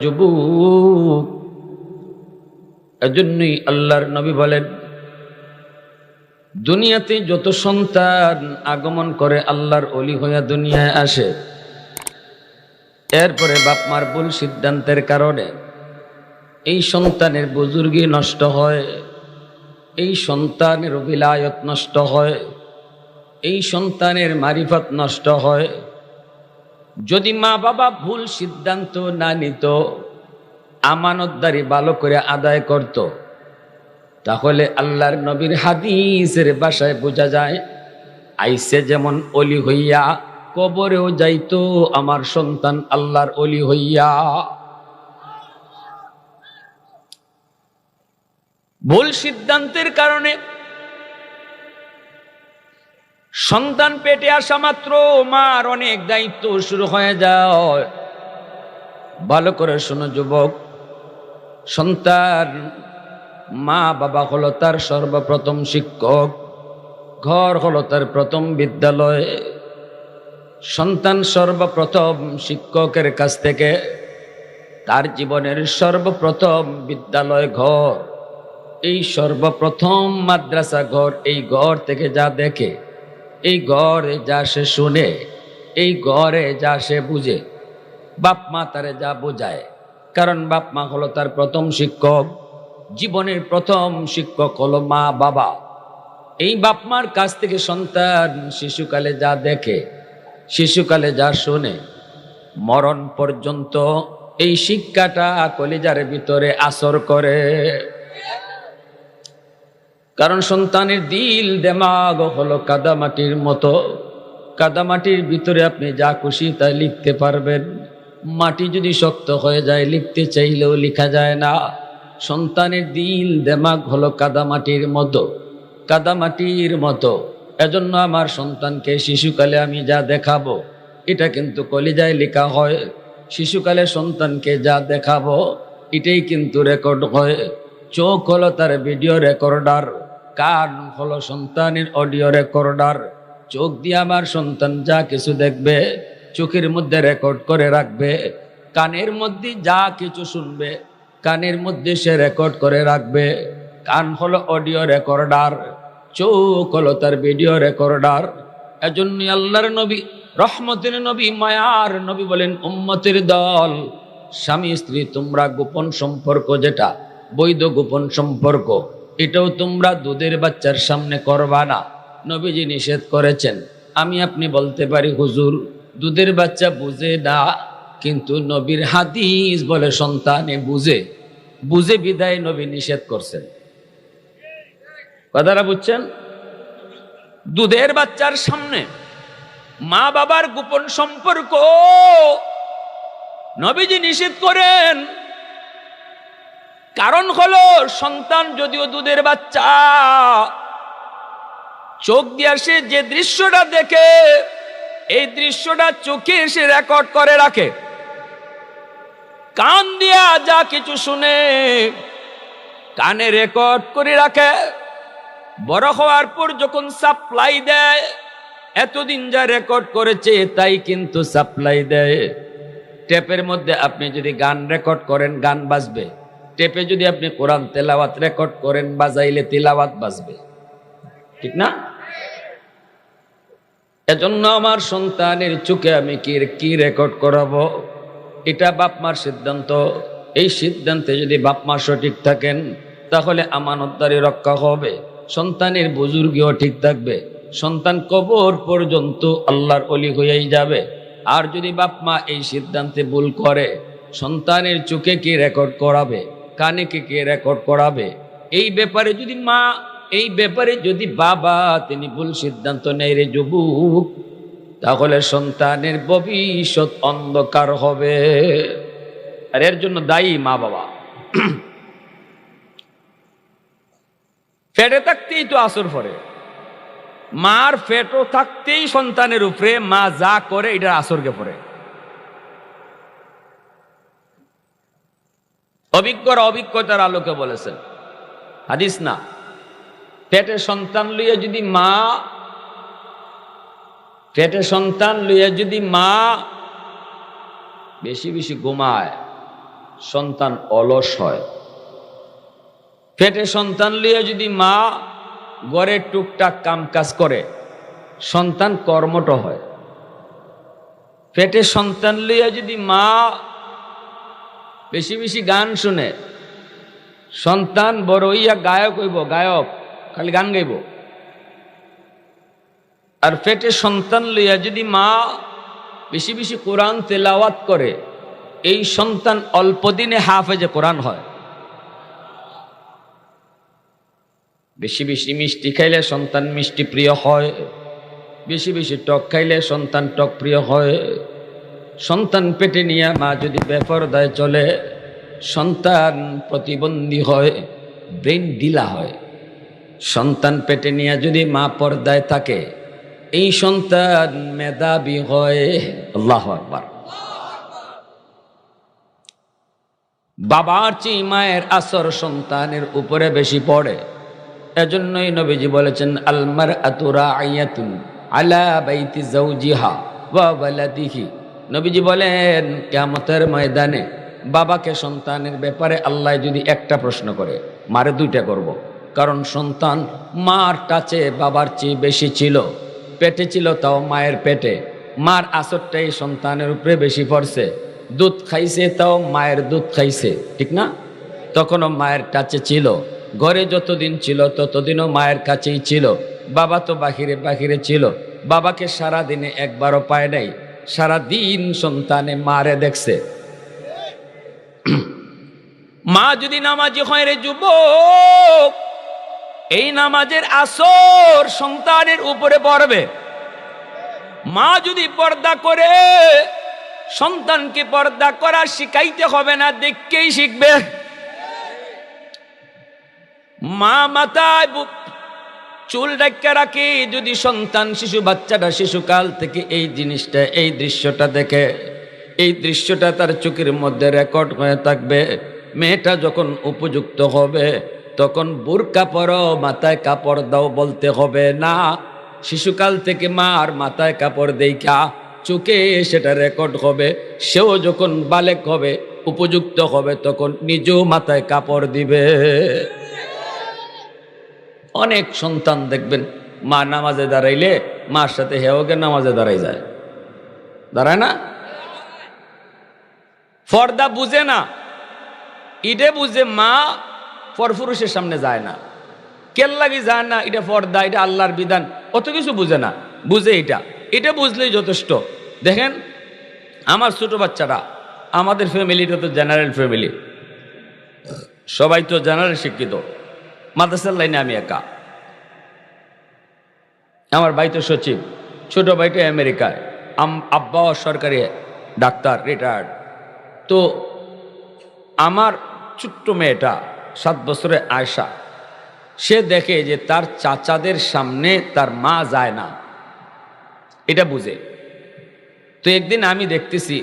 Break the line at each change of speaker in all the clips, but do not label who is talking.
যুবক, এজন্যই আল্লাহর নবী বলেন, দুনিয়াতে যত সন্তান আগমন করে আল্লাহর ওলি হইয়া দুনিয়ায় আসে, এরপরে বাপ মার ভুল সিদ্ধান্তের কারণে এই সন্তানের বুজুর্গি নষ্ট হয়, এই সন্তানের বিলায়ত নষ্ট হয়, এই সন্তানের মারিফত নষ্ট হয়। যদি মা বাবা ভুল সিদ্ধান্ত না নিত, আমানতদারি ভালো করে আদায় করত, তাহলে আল্লাহর নবীর হাদিসের ভাষায় বোঝা যায়, আইসে যেমন অলি হইয়া কবরেও যাইতো আমার সন্তান আল্লাহর অলি হইয়া। ভুল সিদ্ধান্তের কারণে সন্তান পেটে আসা মাত্র মার অনেক দায়িত্ব শুরু হয়ে যায়। ভালো করে শোনো যুবক, সন্তান মা বাবা হলো তার সর্বপ্রথম শিক্ষক, ঘর হলো তার প্রথম বিদ্যালয়। সন্তান সর্বপ্রথম শিক্ষকের কাছ থেকে তার জীবনের সর্বপ্রথম বিদ্যালয় ঘর, এই সর্বপ্রথম মাদ্রাসা ঘর, এই ঘর থেকে যা দেখে, এই ঘরে যা সে শুনে, এই ঘরে যা সে বুঝে, বাপ মা তারে যা বোঝায়। কারণ বাপ মা হলো তার প্রথম শিক্ষক, জীবনের প্রথম শিক্ষক হলো মা বাবা। এই বাপ মার কাছ থেকে সন্তান শিশুকালে যা দেখে, শিশুকালে যা শোনে, মরণ পর্যন্ত এই শিক্ষাটা কলিজার ভিতরে আসর করে। কারণ সন্তানের দিল দেমাগ হলো কাদামাটির মতো, কাদামাটির ভিতরে আপনি যা খুশি তাই লিখতে পারবেন। মাটি যদি শক্ত হয়ে যায়, লিখতে চাইলেও লেখা যায় না। সন্তানের দিল দেমাগ হলো কাদামাটির মতো, কাদামাটির মতো। এজন্য আমার সন্তানকে শিশুকালে আমি যা দেখাবো, এটা কিন্তু কলিজায় লেখা হয়। শিশুকালে সন্তানকে যা দেখাবো, এটাই কিন্তু রেকর্ড হয়। চোখ হলো তার ভিডিও রেকর্ডার, কান হলো সন্তানের অডিও রেকর্ডার। চোখ দিয়ে আমার সন্তান যা কিছু দেখবে, চোখের মধ্যে রেকর্ড করে রাখবে। কানের মধ্যে যা কিছু শুনবে, কানের মধ্যে সে রেকর্ড করে রাখবে। কান হলো অডিও রেকর্ডার, চোখ হলো তার ভিডিও রেকর্ডার। এজন্য আল্লাহর নবী, রহমতের নবী, মায়ার নবী বলেন, উম্মতের দল, স্বামী স্ত্রী তোমরা গোপন সম্পর্ক, যেটা বৈধ গোপন সম্পর্ক, এটাও তোমরা দুধের বাচ্চার সামনে করবা না। নবীজি নিষেধ করেছেন। আমি আপনি বলতে পারি, হুজুর দুধের বাচ্চা বুঝে না, কিন্তু নবীর হাদিস বলে সন্তানে বুঝে, বুঝে বিদায় নবী নিষেধ করছেন। কথাটা বুঝছেন? দুধের বাচ্চার সামনে মা বাবার গোপন সম্পর্ক নবীজি নিষেধ করেন। কারণ হলো, সন্তান যদিও দুধের বাচ্চা, চোখ দিয়ে সে যে দৃশ্যটা দেখে, এই দৃশ্যটা চোখে এসে রেকর্ড করে রাখে। কান দিয়া যা কিছু শুনে, কানে রেকর্ড করে রাখে। বড় হওয়ার পর যখন সাপ্লাই দেয়, এতদিন যা রেকর্ড করেছে তাই কিন্তু সাপ্লাই দেয়। টেপের মধ্যে আপনি যদি গান রেকর্ড করেন, গান বাজবে। টেপে যদি আপনি কোরআন তেলাওয়াত রেকর্ড করেন, বাজাইলে তেলাওয়াত বাজবে, ঠিক না? এজন্য আমার সন্তানের চোখে আমি কি রেকর্ড করাবো, এটা বাপ মার সিদ্ধান্ত। এই সিদ্ধান্তে যদি বাপ মা সঠিক থাকেন, তাহলে আমানতদারি রক্ষা হবে, সন্তানের বুজুর্গিও ঠিক থাকবে, সন্তান কবর পর্যন্ত আল্লাহর ওলি হয়েই যাবে। আর যদি বাপ মা এই সিদ্ধান্তে ভুল করে, সন্তানের চোখে কি রেকর্ড করাবে, কানে কে রেকর্ড করাবে, এই ব্যাপারে যদি মা, এই ব্যাপারে যদি বাবা তিনি ভুল সিদ্ধান্ত নেয় রে যুবক, তাহলে সন্তানের ভবিষ্যৎ অন্ধকার হবে। আর এর জন্য দায়ী মা বাবা। পেটে থাকতেই তো আসর পড়ে, মার পেটও থাকতেই সন্তানের উপরে মা যা করে এটা আসরকে পড়ে। অভিজ্ঞরা অভিজ্ঞতার আলোকে বলেছেন, হাদিস না। পেটে সন্তান লইয়া যদি মা, পেটে সন্তান লইয়া যদি মা বেশি বেশি ঘুমায়, সন্তান অলস হয়। পেটে সন্তান লিয়ে যদি মা ঘরে টুকটাক কাম কাজ করে, সন্তান কর্মঠ হয়। পেটে সন্তান লিয়ে যদি মা বেশি বেশি গান শুনে, সন্তান বড় হইয়া গায়ক হইব, গায়ক খালি গান গাইব। আর পেটে সন্তান লইয়া যদি মা বেশি বেশি কোরআন তেলাওয়াত করে, এই সন্তান অল্প দিনে হাফেজে কোরআন হয়। বেশি বেশি মিষ্টি খাইলে সন্তান মিষ্টি প্রিয় হয়, বেশি বেশি টক খাইলে সন্তান টক প্রিয় হয়। সন্তান পেটে নিয়ে মা যদি বেপরদায় চলে, সন্তান প্রতিবন্ধী হয়, ব্রেন ঢিলা হয়। সন্তান পেটে নিয়ে যদি মা পর্দায় থাকে, এই সন্তান মেধাবী হয়। আল্লাহু আকবার। বাবার চেয়ে মায়ের আসর সন্তানের উপরে বেশি পড়ে। এজন্যই নবীজি বলেছেন, আল মারআতু রাইয়াতুন আলা বাইতি যাওজিহা ওয়া ওয়ালাদিহি। নবীজি বলেন, কিয়ামতের ময়দানে বাবাকে সন্তানের ব্যাপারে আল্লাহ যদি একটা প্রশ্ন করে, মারে দুইটা করব। কারণ সন্তান মার টাচে বাবার চেয়ে বেশি ছিল, পেটে ছিল তাও মায়ের পেটে, মার আসরটাই সন্তানের উপরে বেশি পড়ছে। দুধ খাইছে তাও মায়ের দুধ খাইছে, ঠিক না? তখনও মায়ের টাচে ছিল। ঘরে যতদিন ছিল ততদিনও মায়ের কাছেই ছিল। বাবা তো বাহিরে বাহিরে ছিল, বাবাকে সারা দিনে একবারও পায় নাই, সারা দিন সন্তানে মারে দেখছে। মা যদি নামাজি হয় রে যুবক, এই নামাজের আসর সন্তানের উপরে পড়বে। মা যদি পর্দা করে, সন্তানকে পর্দা করা শিখাইতে হবে না, দেখকেই শিখবে। মা মাথায় চুল ঢাকা রাখে, যদি সন্তান শিশু বাচ্চাটা শিশুকাল থেকে এই জিনিসটা, এই দৃশ্যটা দেখে, এই দৃশ্যটা তার চোখের মধ্যে রেকর্ড হয়ে থাকবে। মেয়েটা যখন উপযুক্ত হবে তখন বুরকা পরো, মাথায় কাপড় দাও বলতে হবে না। শিশুকাল থেকে মার মাথায় কাপড় দেখা চোখে সেটা রেকর্ড হবে। সেও যখন বালেক হবে, উপযুক্ত হবে, তখন নিজেও মাথায় কাপড় দিবে। অনেক সন্তান দেখবেন মা নামাজে দাঁড়াইলে মার সাথে হেওকে নামাজে দাঁড়াই যায়, দাঁড়ায় না? পর্দা বুঝে না, ইডে বুঝে মা পরপুরুষের সামনে যায় না, কেল লাগি যায় না, এটা পর্দা, এটা আল্লাহর বিধান, অত কিছু বুঝে না। বুঝে এটা বুঝলেই যথেষ্ট। দেখেন আমার ছোট বাচ্চারা, আমাদের ফ্যামিলিটা তো জেনারেল ফ্যামিলি, সবাই তো জেনারেল শিক্ষিত। মাদ্রাসার লাইনে আমি একা, আমার ভাই তো সচিব, ছোট ভাইটা আমেরিকায়, আব্বাও সরকারি ডাক্তার রিটায়ার্ড। তো আমার ছোট্ট মেয়েটা 7 বছরের আয়শা, সে দেখে যে তার চাচাদের সামনে তার মা যায় না, এটা বুঝে। তো একদিন আমি দেখতেছি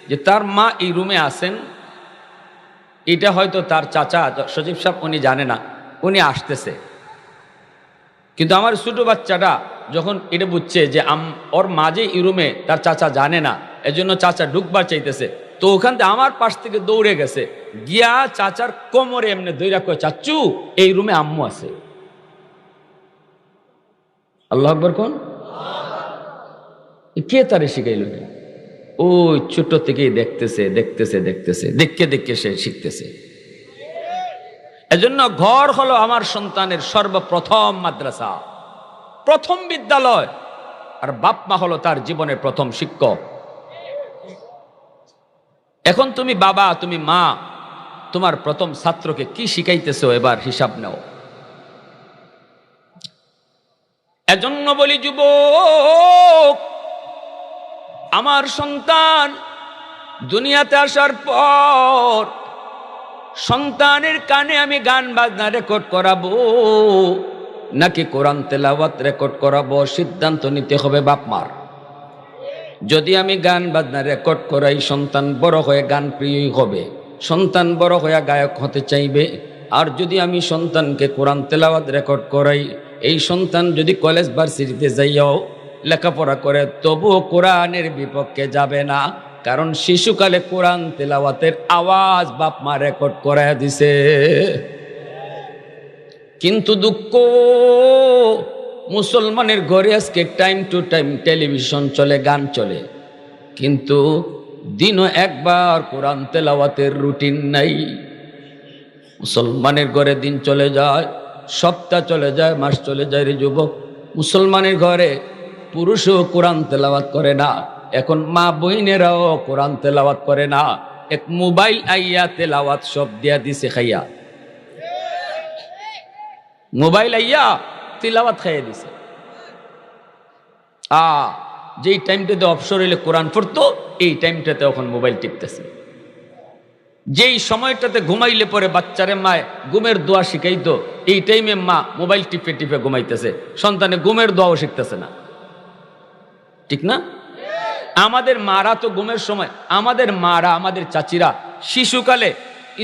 যে তার মা এই রুমে আছেন, এটা হয়তো তার চাচা সচিব সাহেব উনি জানে না, উনি আসতেছে। কিন্তু আমার ছোট বাচ্চাটা যখন এটা বুঝছে যে ওর মাঝে এই রুমে তার চাচা জানে না, এজন্য চাচা ঢুকবার চাইতেছে, তো ওখান থেকে আমার পাশ থেকে দৌড়ে গেছে, গিয়া চাচার কোমরে এমনি দইরা কয়, চাচু এই রুমে আম্মু আছে। আল্লাহু আকবার কোন? কে তারে শিখাইল? ওই ছোট থেকেই দেখতেছে দেখতেছে দেখতেছে, দেখে দেখে সে শিখতেছে। এজন্য ঘর হলো আমার সন্তানের সর্বপ্রথম মাদ্রাসা, প্রথম বিদ্যালয়, আর বাপ মা হলো তার জীবনের প্রথম শিক্ষক। এখন তুমি বাবা, তুমি মা, তোমার প্রথম ছাত্রকে কি শিখাইতেছো এবার হিসাব নাও। এজন্য বলি যুবক, আমার সন্তান দুনিয়াতে আসার পর সন্তানের কানে আমি গান বাজনা রেকর্ড করাবো নাকি কোরআন তেলাওয়াত রেকর্ড করাবো, সিদ্ধান্ত নিতে হবে বাপ মার। যদি আমি গান বাজনা রেকর্ড করাই, সন্তান বড় হয়ে গান প্রিয়ই হবে, সন্তান বড় হয়ে গায়ক হতে চাইবে। আর যদি আমি সন্তানকে কোরআন তেলাওয়াত রেকর্ড করাই, এই সন্তান যদি কলেজ ভার্সিটিতে যাইয়াও লেখাপড়া করে তবুও কোরআনের বিপক্ষে যাবে না, কারণ শিশুকালে কোরআন তেলাওয়াতের আওয়াজ বাপ মা রেকর্ড করায় দিছে। কিন্তু দুঃখ, মুসলমানের ঘরে আজকে টাইম টু টাইম টেলিভিশন চলে, গান চলে, কিন্তু দিনও একবার কোরআন তেলাওয়াতের রুটিন নাই। মুসলমানের ঘরে দিন চলে যায়, সপ্তাহ চলে যায়, মাস চলে যায়। রে যুবক, মুসলমানের ঘরে পুরুষও কোরআন তেলাওয়াত করে না, এখন মা বইনেরাও কোরআন তেলাওয়াত করে না। এক মোবাইল আইয়া তেলাওয়াত সব দিয়া দিছে খাইয়া, মোবাইল আইয়া তেলাওয়াত খাইয়া দিছে। যেই টাইমটাতে অবসর হইলে কোরআন পড়তো, এই টাইমটাতে এখন মোবাইল টিপতেছে। যেই সময়টাতে ঘুমাইলে পরে বাচ্চারে মায় ঘুমের দোয়া শিখাইতো, এই টাইমে মা মোবাইল টিপে টিপে ঘুমাইতেছে, সন্তানে ঘুমের দোয়াও শিখতেছে না। ঠিক না? আমাদের মারা তো ঘুমের সময়, আমাদের মারা, আমাদের চাচিরা শিশুকালে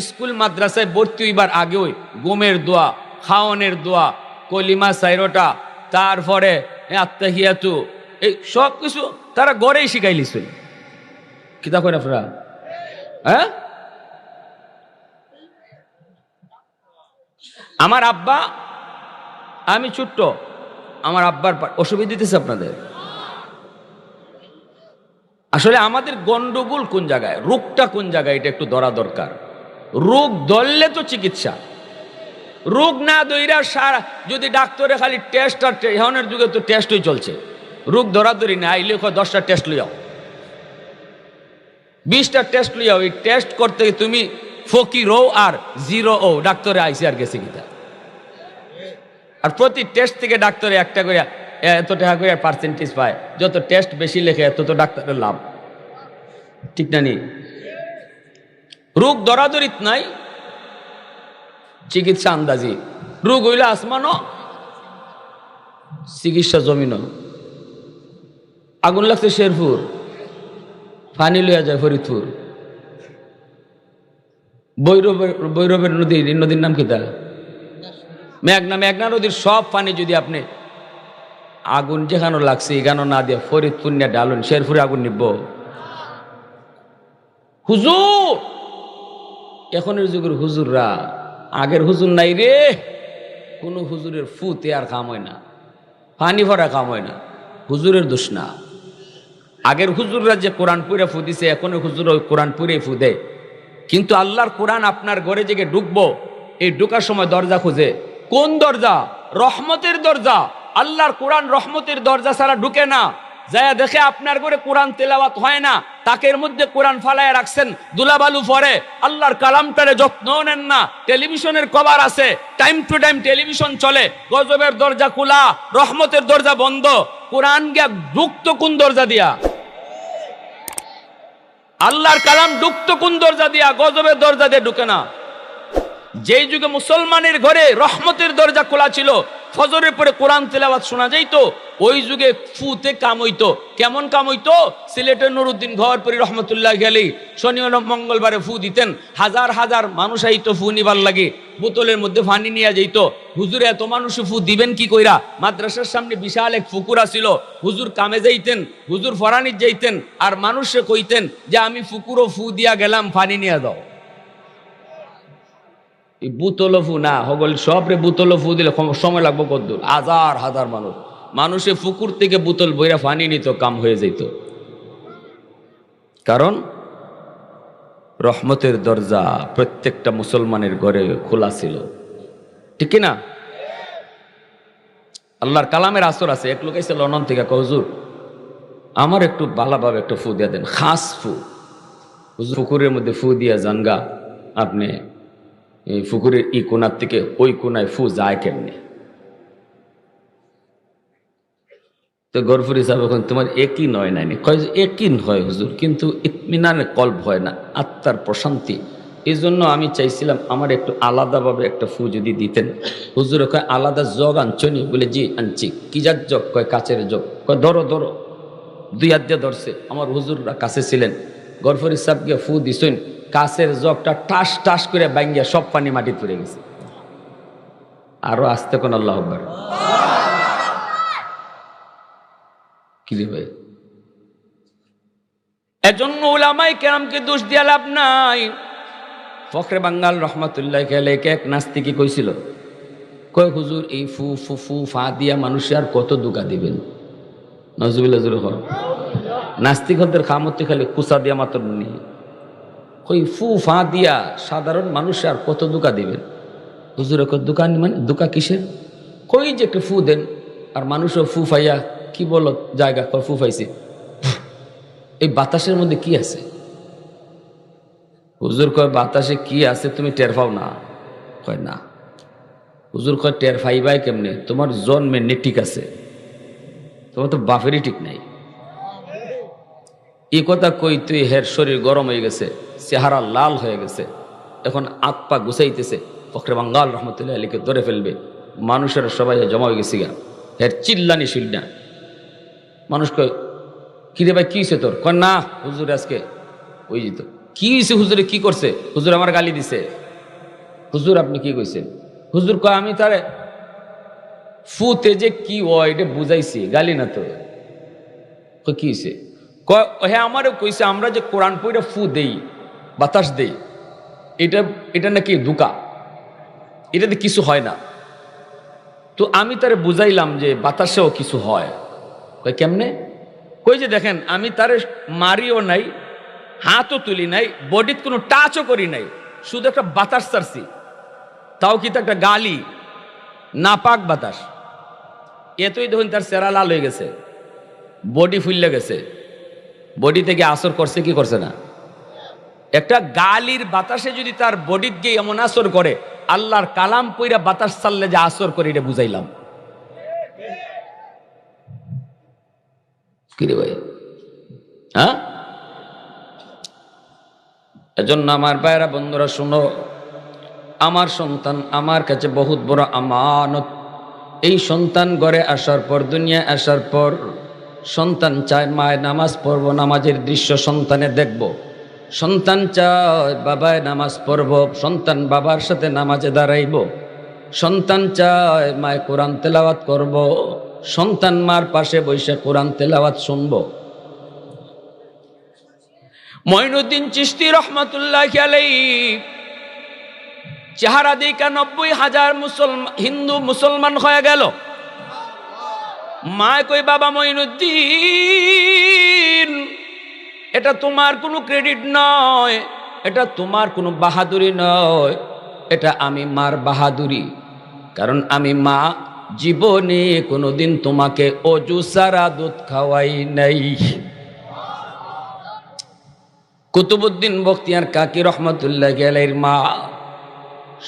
স্কুল মাদ্রাসায় ভর্তি হইবার আগেও ঘুমের দোয়া, খাওয়ানের দোয়া, কলিমা সাইরোটা, তারপরে আত্তাহিয়াতু, এই সব কিছু তারা গড়েই শিখাইলিছিল। কিতা করেন আপনারা? হ্যাঁ, আমার আব্বা, আমি ছোট্ট, আমার আব্বার অসুবিধা দিতেছে আপনাদের? আসলে আমাদের গন্ডগোল কোন জায়গায়, রোগটা কোন জায়গায়, এটা একটু ধরা দরকার। রোগ ধরলে তো চিকিৎসা, রোগ না ধইরা সারা যদি ডাক্তারে খালি টেস্ট আর এখনের যুগে তো টেস্টই চলছে, রোগ ধরাধরি না, আইলে 10টা টেস্ট লইয়াও, 20টা টেস্ট লইয়াও। এই টেস্ট করতে তুমি ফকির হও আর জিরো ও, ডাক্তারে আইসি আর গেছে কিতা। আর প্রতি টেস্ট থেকে ডাক্তারে একটা করে এত টাকা করে পার্সেন্টেজ পায়, যত টেস্ট বেশি লেখে তত ডাক্তারের লাভ। ঠিক না নি? রোগ ধরাধরিত নাই, চিকিৎসা আন্দাজি। রোগ হইলে আসমানো, চিকিৎসা জমিনও। আগুন লাগছে শেরপুর, পানি লইয়া যায় ফরিদপুর। বৈরবের নদীর নাম কিতা? মেঘনা। মেঘনা নদীর সব পানি যদি আপনি আগুন যেখানে লাগছে এখানে না দিয়ে ফরিদপুর নিয়ে ডালুন, শেরপুরে আগুন নিব? হুজুর, এখনের যুগের হুজুররা, আগের হুজুর নাই রে। কোন হুজুরের ফুতে আর কাম হয় না, পানি ভরা কাম হয় না। হুজুরের দোষ না, আগের হুজুররা যে কোরআন পুরে ফু দিছে, এখনের হুজুর ওই কোরআন পুরে ফু দেয়। কিন্তু আল্লাহর কোরআন আপনার ঘরে জেগে ঢুকবো, এই ঢুকার সময় দরজা খুঁজে। কোন দরজা? রহমতের দরজা। আল্লাহর কোরআন রহমতের দরজা ছাড়া ঢুকে না। যায় দেখে আপনার ঘরে কোরআন তেলাওয়াত হয় না, তাকের মধ্যে কোরআন ফালায় রাখছেন, দুলাবালু পরে, আল্লাহর কালামটারে যত্ন নেন না। টেলিভিশনের কভার আছে, টাইম টু টাইম টেলিভিশন চলে, গজবের দরজা খোলা, রহমতের দরজা বন্ধ। কোরআন গিয়া ঢুকতো কোন দরজা দিয়া? আল্লাহর কালাম ঢুকতো কোন দরজা দিয়া? গজবের দরজা দিয়ে ঢুকে না। যেই যুগে মুসলমানের ঘরে রহমতের দরজা খোলা ছিল, ফজরের পরে কোরআন তেলাওয়াত শোনা যাইতো, ওই যুগে ফুতে কাম হইতো। কেমন কাম হইতো? সিলেটের নুরুদ্দিন ঘরপুরি রহমতুল্লাহ আলাইহি শনি ও মঙ্গলবারে ফু দিতেন, হাজার হাজার মানুষ আইতো ফু নিবার লাগে, বোতলের মধ্যে পানি নিয়ে যাইত। হুজুর এত মানুষ ফু দিবেন কি কইরা? মাদ্রাসার সামনে বিশাল এক পুকুর ছিল, হুজুর কামে যাইতেন, হুজুর ফরানির যাইতেন, আর মানুষে কইতেন যে আমি পুকুরও ফু দিয়া গেলাম, পানি নিয়ে দাও। বুতল ফু না হগল, সবরে বুতল ফু দিলে সময় লাগবো কদ্দুর? হাজার হাজার মানুষে পুকুর থেকে বোতল বইরা পানি নিত, কাম হয়ে যেত। কারণ রহমতের দরজা প্রত্যেকটা মুসলমানের ঘরে খোলা ছিল। ঠিক না? আল্লাহর কালামের আসর আছে। এক লোক এসে লন্ডন থেকে, হুজুর আমার একটু ভালোভাবে একটা ফু দিয়া দেন, খাস ফু। হুজুর পুকুরের মধ্যে ফু দিয়া জানগা, আপনি এই পুকুরের ই কোনার থেকে ওই কোনায় ফু যায় কেমনে? তো গরফুরি সাহেব, এখন তোমার একই নয় নাই? কয় একই হয় হুজুর, কিন্তু ইতমিনানে কল্ব হয় না, আত্মার প্রশান্তি। এই জন্য আমি চাইছিলাম আমার একটু আলাদাভাবে একটা ফু যদি দিতেন। হুজুরে কয় আলাদা জগ আনছনি? বলে জি আনছি। কি যার জগ? কয় কাচের জগ। কয় ধরো ধরো। 2 হাত দিয়ে ধরছে। আমার হুজুররা কাছে ছিলেন, গরফুরি সাহেবকে ফু দিছেন, কাছের জগটা টাস টাস করে ভাঙ্গিয়া সব পানি মাটি পড়ে গেছে। আরো আসতে কোন আল্লাহ আকবার। কি রে ভাই, এজন্য উলামায়ে কেরামকে দোষ দিয়া লাভ নাই। ফখরে বাঙ্গাল রহমাতুল্লাহ আলাইহি এক নাস্তিকই কইছিল, কয় হুজুর এই ফু ফু ফু ফা দিয়া মানুষে আর কত দুকা দিবেন। নজরুল্লাহ জুরুহ নাস্তিকদের খামতি খালি কুসা দিয়া মাত্র নিয়ে কই ফু ফা দিয়া সাধারণ মানুষে আর কত দুকা দিবেন। হুজুর দোকান মানে দুকা কিসের? কই যে একটু ফু দেন আর মানুষও ফু ফাইয়া কি বলো জায়গা ফু ফাইছে। এই বাতাসের মধ্যে কি আছে? হুজুর কয় বাতাসে কি আছে তুমি টের পাও না? কয় না। হুজুর কয় টের পাইবাই কেমনে? তোমার জন্মে ঠিক আছে, তোমার তো বাপেরই ঠিক নাই। এই কথা কই তুই হের শরীর গরম হয়ে গেছে, চেহারা লাল হয়ে গেছে, এখন হাত পা গুছাইতেছে। ফখরে বাঙ্গাল রহমতুল্লাহ আলীকে ধরে ফেলবে। মানুষের সবাই জমা হয়ে গেছি গা, হের চিল্লানি শুননা। মানুষ কয় কিরে ভাই কি হয়েছে তোর? কয় না হুজুর আজকে ওই যেত। কি হয়েছে হুজুরে? কি করছে? হুজুর আমার গালি দিছে। হুজুর আপনি কি কইছেন? হুজুর কয় আমি তারে ফুতে যে কি হয় এটা বুঝাইছি, গালি না তো। কি হয়েছে? কয় হ্যাঁ আমারও কইছে আমরা যে কোরআন পড়ে ফু দেই, বাতাস দেই, এটা নাকি দুকা, এটাতে কিছু হয় না। তো আমি তারে বুঝাইলাম যে বাতাসেও কিছু হয়। কয় কেমনে? কই যে দেখেন আমি তারে মারিও নাই, হাতও তুলি নাই, বডিত কোনো টাচও করি নাই, শুধু একটা বাতাস ছাড়ছি, তাও কিন্তু একটা গালি, নাপাক বাতাস। এতই দেখুন তার চেহারা লাল হয়ে গেছে, বডি ফুললে গেছে। বডি থেকে আসর করছে কি করছে না? একটা গালির বাতাসে যদি তার বডিত গিয়ে এমন আসর করে, আল্লাহর কালাম পইরা বাতাস ছাড়লে যে আসর করে এটা বুঝাইলাম। কিরে ভাই, হ্যাঁ? এজন্য আমার ভাইরা বন্ধুরা শুনো, আমার সন্তান আমার কাছে বহুত বড় আমানত। এই সন্তান ঘরে আসার পর, দুনিয়া আসার পর সন্তান চায় মায়ের নামাজ পড়ব, নামাজের দৃশ্য সন্তানে দেখব। সন্তান চায় বাবায় নামাজ পড়ব, সন্তান বাবার সাথে নামাজে দাঁড়াইব। সন্তান চায় মায় কোরআন তেলাওয়াত করব, সন্তান মার পাশে বসে কোরআন তেলাওয়াত শুনব। মঈনুদ্দিন চিশতি রহমাতুল্লাহি আলাইহি চেহারা দেখা 90,000 হিন্দু মুসলমান হয়ে গেল। মা কই বাবা মঈনুদ্দিন, এটা তোমার কোনো ক্রেডিট নয়, এটা তোমার কোনো বাহাদুরি নয়, এটা আমি মার বাহাদুরি। কারণ আমি মা জীবনে কোনোদিন তোমাকে অজু সারা দুধ খাওয়াই নাই। কুতুবউদ্দিন বখতিয়ার কাকি রহমতুল্লাহি আলাইহির মা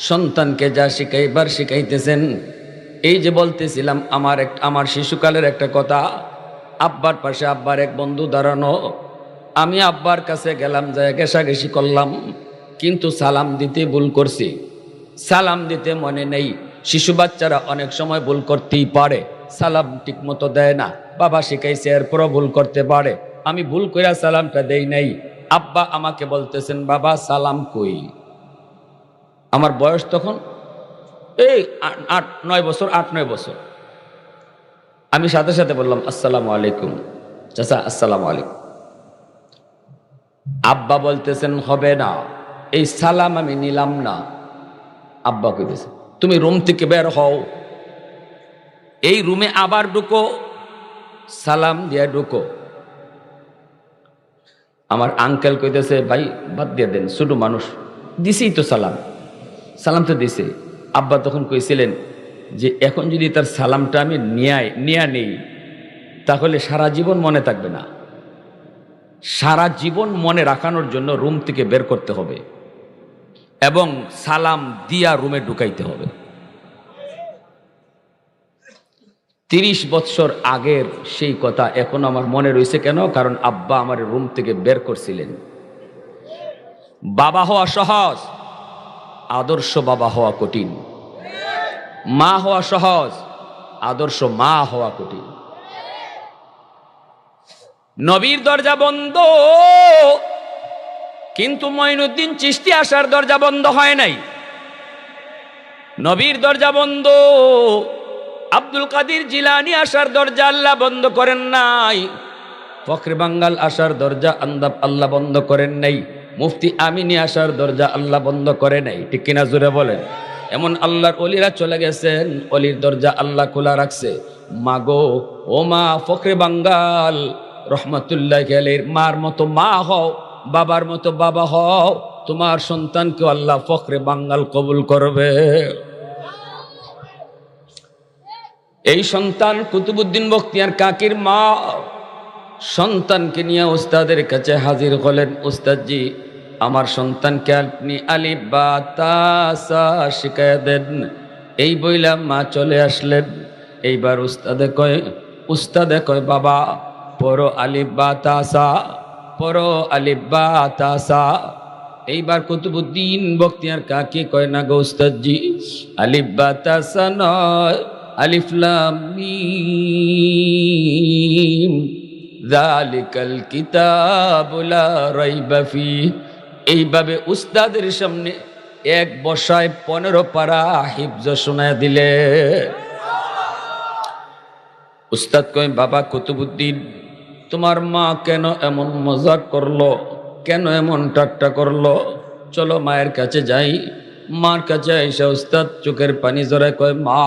সন্তানকে যা শিখাইবার শিখাইতেছেন। এই যে বলতেছিলাম আমার শিশুকালের একটা কথা, আব্বার পাশে আব্বার এক বন্ধু দাঁড়ানো, আমি আব্বার কাছে গেলাম, যায় ঘেঁষাঘেঁষি করলাম, কিন্তু সালাম দিতে ভুল করছি। সালাম দিতে মনে নেই। শিশু বাচ্চারা অনেক সময় ভুল করতেই পারে, সালাম ঠিক মতো দেয় না, বাবা শিখাইছে এরপরও ভুল করতে পারে। আমি ভুল কইরা সালামটা দেই নাই। আব্বা আমাকে বলতেছেন বাবা সালাম কই। আমার বয়স তখন এই 8-9 বছর, 8-9 বছর। আমি সাথে সাথে বললাম আসসালামু আলাইকুম চাচা, আসসালামু আলাইকুম। আব্বা বলতেছেন হবে না, এই সালাম আমি নিলাম না। আব্বা কইতেছে তুমি রুম থেকে বের হও, এই রুমে আবার ঢুকো, সালাম দিয়ে ঢুকো। আমার আঙ্কেল কইতেছে ভাই বাদ দিয়ে দেন, ছোট মানুষ, দিছেই তো সালাম, সালাম তো দিছে। আব্বা তখন কইছিলেন যে এখন যদি তার সালামটা আমি নিয়ে নেই, তাহলে সারা জীবন মনে থাকবে না। সারা জীবন মনে রাখানোর জন্য রুম থেকে বের করতে হবে এবং সালাম দিয়া রুমে ঢুকাইতে হবে। 30 বছর আগের সেই কথা এখন আমার মনে রয়েছে। কেন? কারণ আব্বা আমার রুম থেকে বের করছিলেন। বাবা হওয়া সহজ, আদর্শ বাবা হওয়া কঠিন। মা হওয়া সহজ, আদর্শ মা হওয়া কঠিন। নবীর দরজা বন্ধ, কিন্তু মঈনুদ্দিন চিশতি আসার দরজা বন্ধ হয় নাই। নবীর দরজা বন্ধ, আব্দুল কাদের জিলানী আসার দরজা আল্লাহ বন্ধ করেন নাই। ফখরে বাঙ্গাল আসার দরজা আল্লাহ বন্ধ করেন নাই, মুফতি আমিনী আসার দরজা আল্লাহ বন্ধ করে নাই, ঠিক কিনা জোরে বলেন? এমন আল্লাহর অলিরা চলে গেছেন, অলির দরজা আল্লাহ খোলা রাখছে। মাগো ও মা ফখরে বাঙ্গাল রহমতুল্লাহ আলাইহির মার মতো মা হও, বাবার মতো বাবা হও, তোমার সন্তানকে আল্লাহ ফখরে বাঙ্গাল কবুল করবে। এই সন্তান কুতুবউদ্দিন বখতিয়ার কাকির মা সন্তানকে নিয়ে উস্তাদের কাছে হাজির হলেন। উস্তাদজি, আমার সন্তানকে আপনি আলিফ বা তা সা শিখায়া দেন। এই বইলা মা চলে আসলেন। এইবার উস্তাদে কয় বাবা পড়ো আলিফ বা তা সা, পড়ো আলিফ বা তা সা। এইবার কুতুবউদ্দিন বখতিয়ার কাকি কয় না গো উস্তাদজি, আলিফ বা তা সা নয়, আলিফ লাম মিম যালিকাল কিতাবু লা রাইবা ফিহি। এইভাবে উস্তাদের সামনে এক বসায় 15 পারা হিফজ শোনায় দিলে। উস্তাদ কয় বাবা কুতুবউদ্দিন, তোমার মা কেন এমন মজাক করলো, কেন এমন ঠাট্টা করলো? চলো মায়ের কাছে যাই। মার কাছে আইসা উস্তাদ চোখের পানি জড়ায় কয়, মা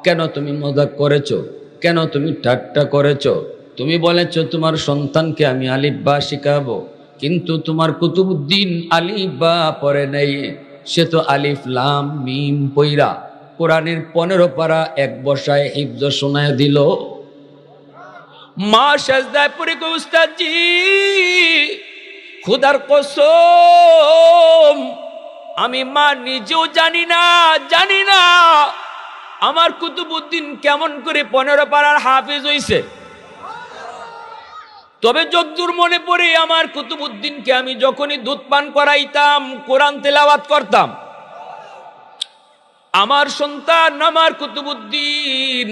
কেন তুমি মজাক করেছো, কেন তুমি ঠাট্টা করেছো? তুমি বলেছ তোমার সন্তানকে আমি আলিফ বা শিখাবো, কিন্তু তোমার কুতুবউদ্দিন আলিফ বা পড়ে নাই, সে তো আলিফ লাম মিম পইরা কোরআনের 15 পারা এক বসায় হিফজ শোনায় দিল। মা সাজদায় পড়ে কয়, উস্তাদজি খোদার কসম, আমি মা নিজেও জানি না আমার কুতুবউদ্দিন কেমন করে 15 পারার হাফেজ হইছে। তবে যদ্দূর মনে পড়ে আমার কুতুবউদ্দিনকে আমি যখনই দুধ পান করাইতাম কোরআন তেলাওয়াত করতাম। আমার সন্তান আমার কুতুবউদ্দিন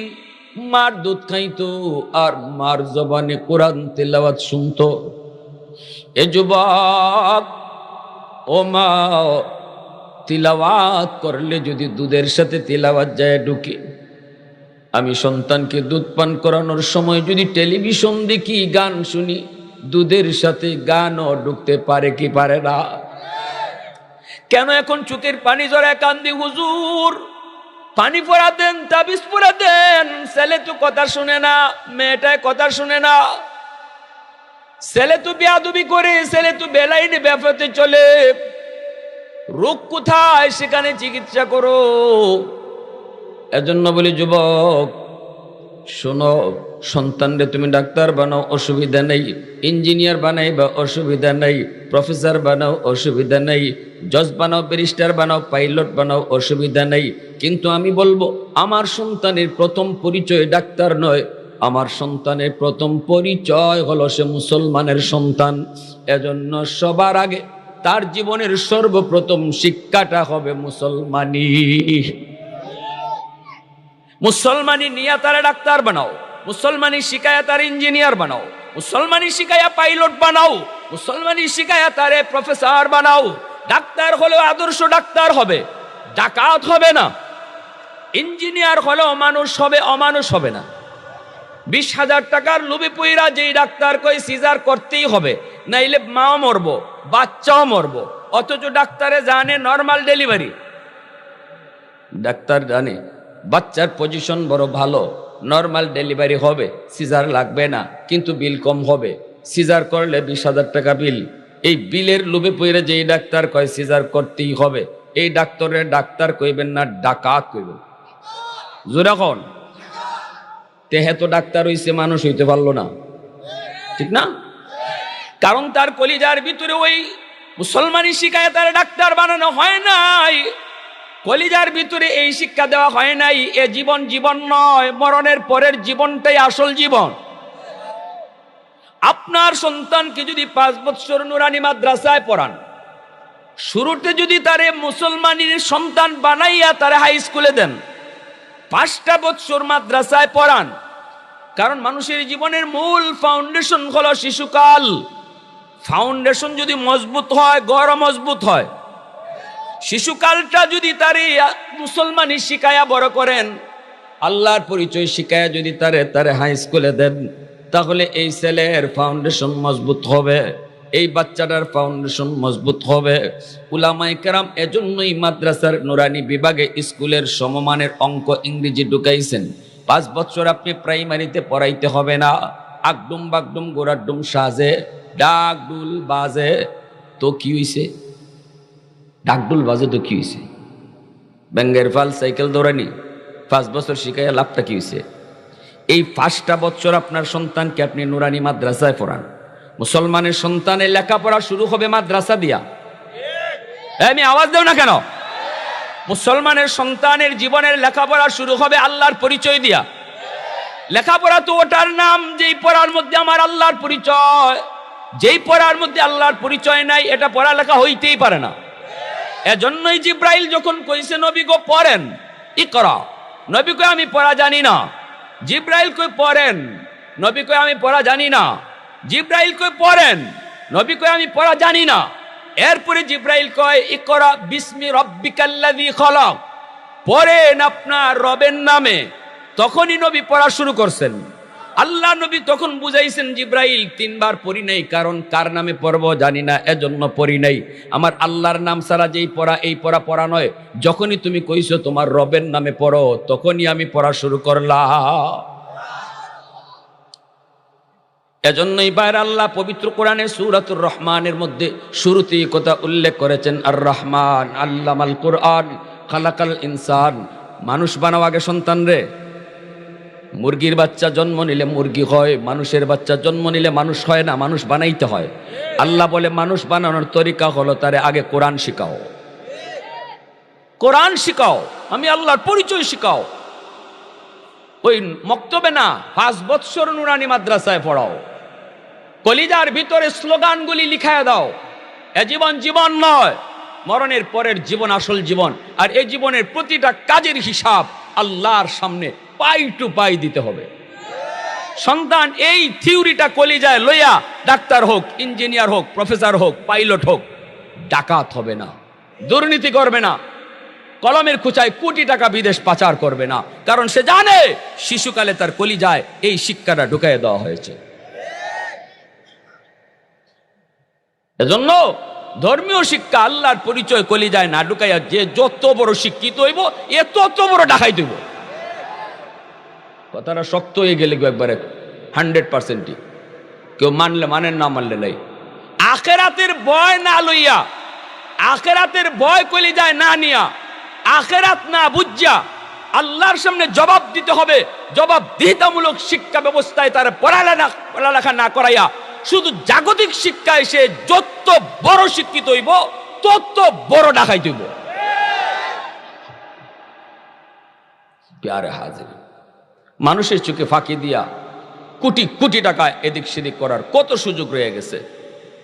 মার দুধ খাইতো আর মার জবানে কোরআন তেলাওয়াত শুনতো। এ যুবক ও মা, তিলাওয়াত করলে যদি দুধের সাথে তিলাওয়াত যায় ঢুকে, আমি সন্তানকে দুধ পান করানোর সময় যদি টেলিভিশন দেখি গান শুনি, দুধের সাথে গানও ঢুকতে পারে কি পারে না? কেন এখন চোখের পানি জড়ায় কান্দি, হুজুর পানি পড়া দেন, তাবিজ পড়া দেন। ছেলে তো কথা শুনে না, মেয়েটায় কথা শুনে না, ছেলে তো বেয়াদবি করে, ছেলে তো বেলাইনে ব্যাপাতে চলে। রোগ কোথায় সেখানে চিকিৎসা করো। এজন্য বলি যুবক শোনো, সন্তানরে তুমি ডাক্তার বানাও অসুবিধা নেই, ইঞ্জিনিয়ার বানাইবা অসুবিধা নেই, প্রফেসর বানাও অসুবিধা নেই, জজ বানাও, ব্যারিস্টার বানাও, পাইলট বানাও অসুবিধা নেই, কিন্তু আমি বলবো আমার সন্তানের প্রথম পরিচয় ডাক্তার নয়, আমার সন্তানের প্রথম পরিচয় হলো সে মুসলমানের সন্তান। এজন্য সবার আগে তার জীবনের সর্বপ্রথম শিক্ষাটা হবে মুসলমানি। মুসলমানি নিয়া তারা ডাক্তার বানাও, মুসলমানি শিখায়া তার ইঞ্জিনিয়ার বানাও, মুসলমানি শিখায়া পাইলট বানাও, মুসলমানি শিখায়া তারে প্রফেসর বানাও। ডাক্তার হলেও আদর্শ ডাক্তার হবে, ডাকাত হবে না। ইঞ্জিনিয়ার হলেও মানুষ হবে, অমানুষ হবে না। 20,000 টাকার লোভে পইরা যেই ডাক্তার কই সিজার করতেই হবে, নাইলে মাও মরবো বাচ্চাও মরবো, অথচ ডাক্তারে জানে নরমাল ডেলিভারি। ডাক্তার জানে বাচ্চার পজিশন বড় ভালো, নরমাল ডেলিভারি হবে, সিজার লাগবে না, কিন্তু বিল কম হবে। সিজার করলে 20,000 টাকা বিল। এই বিলের লোভে পইরা যেই ডাক্তার কয় সিজার করতেই হবে, এই ডাক্তারের ডাক্তার কইবেন না, ডাকাত কইবেন। জোরে কোন তেহে তো ডাক্তার হইছে, মানুষ হইতে পারলো না, ঠিক না? কারণ তার কলিজার ভিতরে ওই মুসলমানি শিখায় তার ডাক্তার বানানো হয় নাই, কলিজার ভিতরে এই শিক্ষা দেওয়া হয় নাই এ জীবন জীবন নয়, মরণের পরের জীবনটাই আসল জীবন। আপনার সন্তানকে যদি 5 বছর নুরানি মাদ্রাসায় পড়ান, শুরুতে যদি তারে মুসলমানের সন্তান বানাইয়া তারে হাই স্কুলে দেন, 5টা বছর মাদ্রাসায় পড়ান, কারণ মানুষের জীবনের মূল ফাউন্ডেশন হলো শিশুকাল। ফাউন্ডেশন যদি মজবুত হয়, ঘর মজবুত হয়। শিশুকালটা যদি তারে মুসলমানি শিখায়া বড় করেন, আল্লাহর পরিচয় শিখায়া যদি তারে হাই স্কুলে দেন, তাহলে এই ছেলের ফাউন্ডেশন মজবুত হবে, এই বাচ্চাটার ফাউন্ডেশন মজবুত হবে। উলামায়ে কেরাম এজন্যই মাদ্রাসার নুরানি বিভাগে স্কুলের সমমানের অঙ্ক ইংরেজি ঢুকাইছেন। 5 বছর আপনি প্রাইমারিতে পড়াইতে হবে না। আগডুম বাগডুম গোড়াডুম সাজে ডাকডুল বাজে তো কি হইছে? ডাকডুল বাজে তো কি হইছে? ব্যাঙ্গের ফাল সাইকেল দৌড়ানি 5 বছর শিখাইয়া লাভটা কি হইছে? এই 5টা বছর আপনার সন্তানকে আপনি নুরানি মাদ্রাসায় পড়ান। মুসলমানের সন্তানের লেখাপড়া শুরু হবে মাদ্রাসা দিয়া। আমি আওয়াজ দেও না কেন? মুসলমানের সন্তানের জীবনের লেখাপড়া শুরু হবে আল্লাহর পরিচয় দিয়া। লেখাপড়া তো ওটার নাম যেই পড়ার মধ্যে আমার আল্লাহর পরিচয়, যেই পড়ার মধ্যে আল্লাহর পরিচয় নাই এটা পড়ালেখা হইতেই পারে না। এজন্যই জিব্রাইল যখন কইছে নবী গো পড়েন, ইকরা, নবী কই আমি পড়া জানি না। জিব্রাইল কই পড়েন, নবী কই আমি পড়া জানি না। জিব্রাইল কই পড়েন, নবী কই আমি পড়া জানি না। এরপরে জিব্রাইল কয় ইকরা বিসমি রাব্বিকাল্লাযী খলাক, পড়েন আপনার রবের নামে। তখনই নবী পড়া শুরু করছেন। আল্লাহ নবী তখন বুঝাইছেন জিব্রাইল 3 বার পড়ি নাই, কারণ কার নামে পড়ব জানি না, এজন্য পড়ি নাই। আমার আল্লাহর নাম ছাড়া যেই পড়া এই পড়া পড়া নয়। যখনই তুমি কইছো তোমার রবের নামে পড়ো, তখনই আমি পড়া শুরু করলাম। এজন্যই বাইরে আল্লাহ পবিত্র কোরআনে সূরাতুর রহমানের মধ্যে শুরুতেই কথা উল্লেখ করেছেন, আর রহমান আল্লামাল কোরআন খালাকাল ইনসান। মানুষ বানাও আগে সন্তান রে। মুরগির বাচ্চা জন্ম নিলে মুরগি হয়, মানুষের বাচ্চা জন্ম নিলে মানুষ হয় না, মানুষ বানাইতে হয়। আল্লাহ বলে মানুষ বানানোর তরিকা হলো তারে আগে কোরআন শিখাও, কোরআন শিখাও, আমি আল্লাহর পরিচয় শিখাও। ওই মক্তবে না, 5 বছর নুরানি মাদ্রাসায় পড়াও। কলিজার ভিতরে স্লোগানগুলি লিখায় দাও। এ জীবন জীবন নয়, মরণের পরের জীবন আসল জীবন। আর এই জীবনের প্রতিটা কাজের হিসাব আল্লাহর সামনে পাই টু পাই দিতে হবে। সন্তান এই থিওরিটা কলিজায় লইয়া ডাক্তার হোক, ইঞ্জিনিয়ার হোক, প্রফেসর হোক, পাইলট হোক, ডাকাত হবে না, দুর্নীতি করবে না, কলমের খুচায় কোটি টাকা বিদেশ পাচার করবে না। কারণ সে জানে শিশুকালে তার কলিজায় এই শিক্ষাটা ঢুকাইয়ে দেওয়া হয়েছে। এজন্য ধর্মীয় শিক্ষা আল্লাহর পরিচয় কলিজায় না ঢুকাইয়া যে যত বড় শিক্ষিত হইব এ তত বড় ডাকাই দিব। কথাটা শক্ত হয়ে গেলে একবারে 100%ই কেউ মানলে মানেন, না মানলে নাই। আখেরাতের ভয় না লইয়া, আখেরাতের ভয় কলিজায় না নিয়া, আখেরাত না বুঝিয়া আল্লাহর সামনে জবাব দিতে হবে, জবাবদিহিতামূলক শিক্ষা ব্যবস্থায় তার পড়ালেখা না করাইয়া শুধু জাগতিক শিক্ষায় সে যত বড় শিক্ষিত হইব তত বড় ডাকাইত হইব। প্যারে হাজির, মানুষের চোখে ফাঁকি দিয়া কোটি কোটি টাকা এদিক সেদিক করার কত সুযোগ রয়ে গেছে,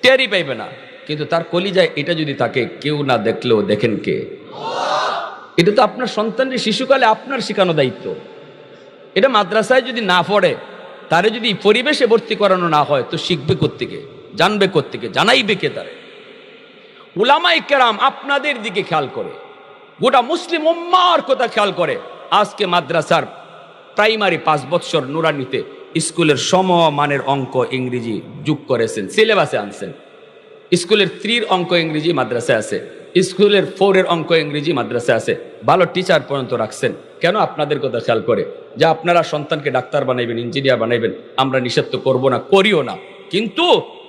টেরই পাইবে না। কিন্তু তার কলিজায় এটা যদি তাকে কেউ না দেখলেও দেখেন কে? এটা তো আপনার সন্তানের শিশুকালে আপনার শেখানো দায়িত্ব। এটা মাদ্রাসায় যদি না পড়ে, তারে যদি পরিবেশে ভর্তি করানো না হয়, তো শিখবে কোত্থেকে, জানবে কোত্থেকে, জানাইবে কে তারে? উলামায়ে কেরাম আপনাদের দিকে খেয়াল করে, গোটা মুসলিম উম্মাহর কথা খেয়াল করে আজকে মাদ্রাসার প্রাইমারি 5 বছর নুরানিতে স্কুলের সমমানের অঙ্ক ইংরেজি যোগ করেছেন, সিলেবাসে আনছেন। স্কুলের 3 অঙ্ক ইংরেজি মাদ্রাসায় আছে, স্কুলের 4 অঙ্ক ইংরেজি মাদ্রাসায় আছে, ভালো টিচার পর্যন্ত রাখছেন। কেন? আপনাদের কথা খেয়াল করে যে আপনারা সন্তানকে ডাক্তার বানাইবেন, ইঞ্জিনিয়ার বানাইবেন, আমরা নিষেধ তো করবো না, করিও না। কিন্তু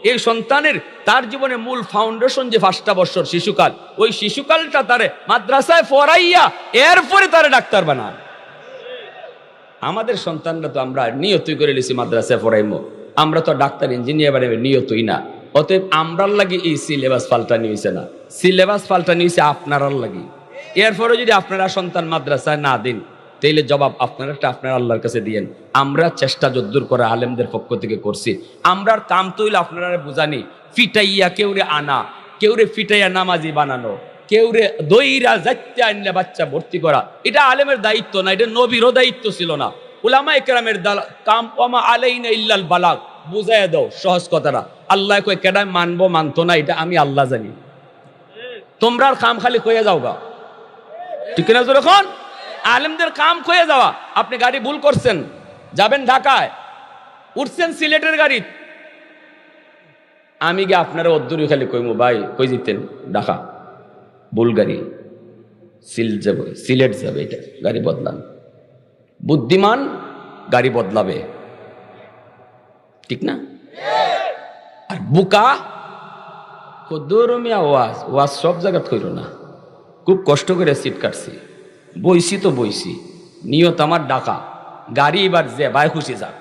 এই সন্তানের তার জীবনে মূল ফাউন্ডেশন যে 5টা বছর শিশুকাল, ওই শিশুকালটা তারে মাদ্রাসায় পড়াইয়া এরপরে তারে ডাক্তার বানায়। আমাদের সন্তানরা তো আমরা নিয়তই করে লিছি মাদ্রাসায় পড়াইমো, আমরা তো ডাক্তার ইঞ্জিনিয়ার বানাইবে নিয়তই না। অতএব আমরার লাগি এই সিলেবাস পাল্টানি হইছে না, সিলেবাস পাল্টানি হইছে আপনারার লাগি। এরপরে যদি আপনারা সন্তান মাদ্রাসায় না দিন, তাইলে জবাব আপনারা আল্লাহর কাছে দিয়েন। আমরা চেষ্টা যদ্দূর করে আলেমদের পক্ষ থেকে করছি। আমরার কাম তো হইলে আপনারা বুঝানি, ফিটাইয়া কেউরে আনা, কেউরে ফিটাইয়া নামাজি বানানো, কেউরে দইরা যাইতে আনলে বাচ্চা ভর্তি করা, এটা আলেমের দায়িত্ব না, এটা নবীরও দায়িত্ব ছিল না। উলামায়ে কেরামের কাম ওমা আলাইনা ইল্লাল বালাগ, বুঝাইয়া দাও সহজ কথাটা। আল্লাহ কই কেডায় মানবো মানতো না এটা আমি আল্লাহ জানি, তোমরা কাম খালি কইয়া যাও গা, ঠিক না? যখন আলেমদের কাম কইয়া যাওয়া, আপনি গাড়ি ভুল করছেন, যাবেন ঢাকায়, উঠছেন সিলেটের গাড়ি, আমি গিয়ে আপনারা অদ্দুরি খালি কইমু ভাই কই যেতেন ঢাকা, ভুল গাড়ি, সিলেট যাবে, এটা গাড়ি বদলান। বুদ্ধিমান গাড়ি বদলাবে, ঠিক না? আর বুকা কদ্দুরমিয়া ওয়াজ ওয়াজ সব জায়গা কইল না, খুব কষ্ট করে সিট কাটছি, বইছি তো বইছি, নিয়ত আমার ডাকা, গাড়ি এবার যে বাই খুশি যাক।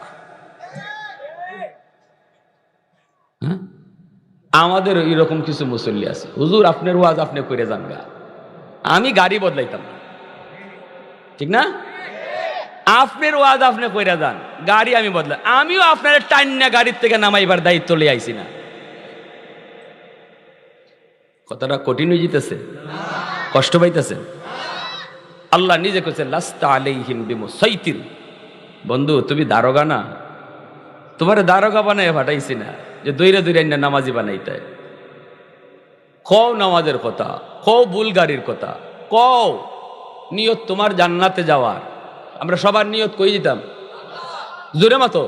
হ্যাঁ, আমাদের এরকম কিছু মুসল্লি আছে, হুজুর আপনার ওয়াজ আপনি করে যান গা, আমি গাড়ি বদলাইতাম না, ঠিক না? আপনার ওয়াজ আপনি কইরা যান, গাড়ি আমি বদলাই, আমিও আপনার টান্না গাড়ির থেকে নামাইবার দায়িত্ব লিয়ে আইছি না। কথাটা কঠিন হয়ে যেতেছে, কষ্ট পাইতেছে। আল্লাহ নিজে কইছেন লাস্তা আলাইহিম বিমুসাইতির, বন্ধু তুমি দারোগা না, তোমার দারোগা বানাই পাঠাইছি না যে দৈরা দৈরা নামাজি বানাইতে। কও নামাজের কথা, কও ভুল গাড়ির কথা, কও নিয়ত তোমার জান্নাতে যাওয়ার, আমরা সবার নিয়ত কই দিতাম জোরে মতো,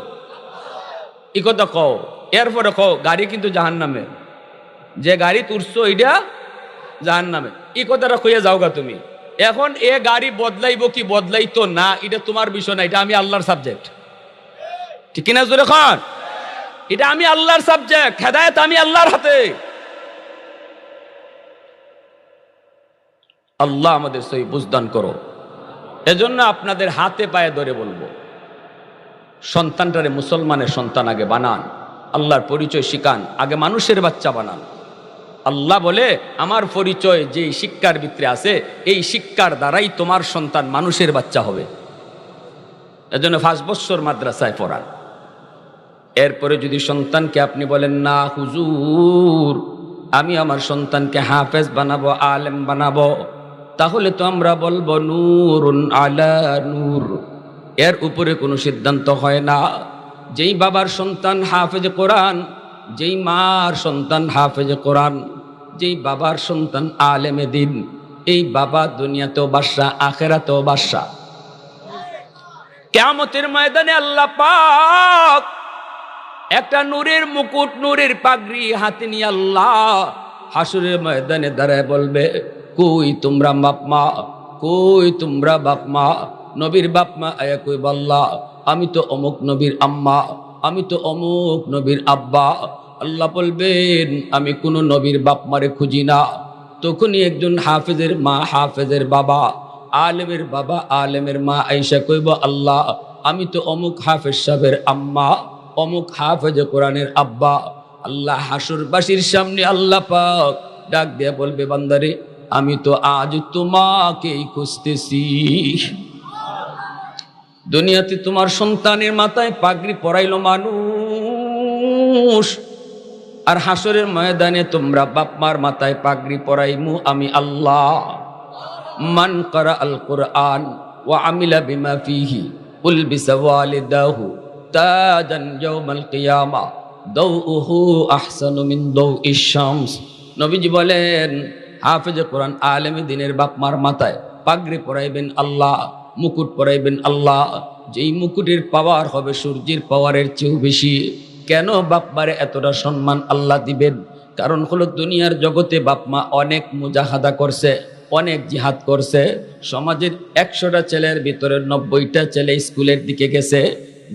ই কথা কও। এরপরে কও গাড়ি কিন্তু জাহান্নামে, যে গাড়ি তুলছো এটা জাহান্নামে, এই কথাটা কইয়া যাওগা তুমি। এখন এ গাড়ি বদলাইব কি বদলাইতো না এটা তোমার বিষয় না, এটা আমি আল্লাহর সাবজেক্ট, ঠিক কিনা জোরে খান? এটা আমি আল্লাহর সাবজেক্ট, হেদায়েত আমি আল্লাহর হাতে। আল্লাহ আমাদের সহি বুঝদান করো। এজন্য আপনাদের হাতে পায়ে ধরে বলবো, সন্তানটারে মুসলমানের সন্তান আগে বানান, আল্লাহর পরিচয় শিখান, আগে মানুষের বাচ্চা বানান। আল্লাহ বলে আমার পরিচয় যে শিক্ষার ভিতরে আছে, এই শিক্ষার দ্বারাই তোমার সন্তান মানুষের বাচ্চা হবে। এজন্য 5 বছর মাদ্রাসায় পড়ান। এরপরে যদি সন্তানকে আপনি বলেন না হুজুর আমি আমার সন্তানকে হাফেজ বানাবো, আলেম বানাবো, তাহলে তো আমরা বলবো নূরুন আলা নূর, এর উপরে কোনো সিদ্ধান্ত হয় না। যেই বাবার সন্তান হাফেজ কোরআন, যেই মার সন্তান হাফেজ কোরআন, যেই বাবার সন্তান আলেমে দিন, এই বাবা দুনিয়াতেও বাদশা, আখেরাতেও বাদশা। কিয়ামতের ময়দানে আল্লাহ পাক একটা নূরের মুকুট, নূরের পাগড়ি হাতে নিয়ে আল্লাহ হাসরের ময়দানে দাঁড়ায় বলবে কই তোমরা বাপ মা, কই তোমরা বাপ মা? নবীর বাপ মা আয়া কই বল্লা আমি তো অমুক নবীর আম্মা, আমি তো অমুক নবীর আব্বা। আল্লাহ বলবেন আমি কোনো নবীর বাপ মারে খুঁজি না। তখনই একজন হাফেজের মা, হাফেজের বাবা, আলেমের বাবা, আলেমের মা আইসা কইব আল্লাহ আমি তো অমুক হাফেজ সাহেবের আম্মা, অমুক হাফেজ কোরআনের আব্বা। আল্লাহ হাসুরবাসীর সামনে আল্লাহ পাক ডাক দিয়ে বলবে বান্দারে আমি তো আজ তোমাকেই খুঁজতেছি। দুনিয়াতে তোমার সন্তানের মাথায় পাগড়ি পরাইলো মানুষ, আর হাসরের ময়দানে তোমরা বাপ মার মাথায় পাগড়ি পরাইমু আমি আল্লাহ। মান করা আল কোরআন ওয়া আমিলা বিমা ফিহি উলবিসা ওয়ালিদাহু তাজান ইয়াউমাল কিয়ামা দাউহু আহসানু মিন দাউইশ শামস। নবীজি বলেন হাফেজ কোরআন আলেমে দিনের বাপ মার মাথায় পাগড়ি পরাইবেন আল্লাহ, মুকুট পরাইবেন আল্লাহ। যেই মুকুটের পাওয়ার হবে সূর্যের পাওয়ারের চেয়েও বেশি। কেন বাপ মারে এতটা সম্মান আল্লাহ দিবেন? কারণ হলো দুনিয়ার জগতে বাপ মা অনেক মুজাহাদা করছে, অনেক জিহাদ করছে। সমাজের 100টা ছেলের ভিতরে 90টা ছেলে স্কুলের দিকে গেছে,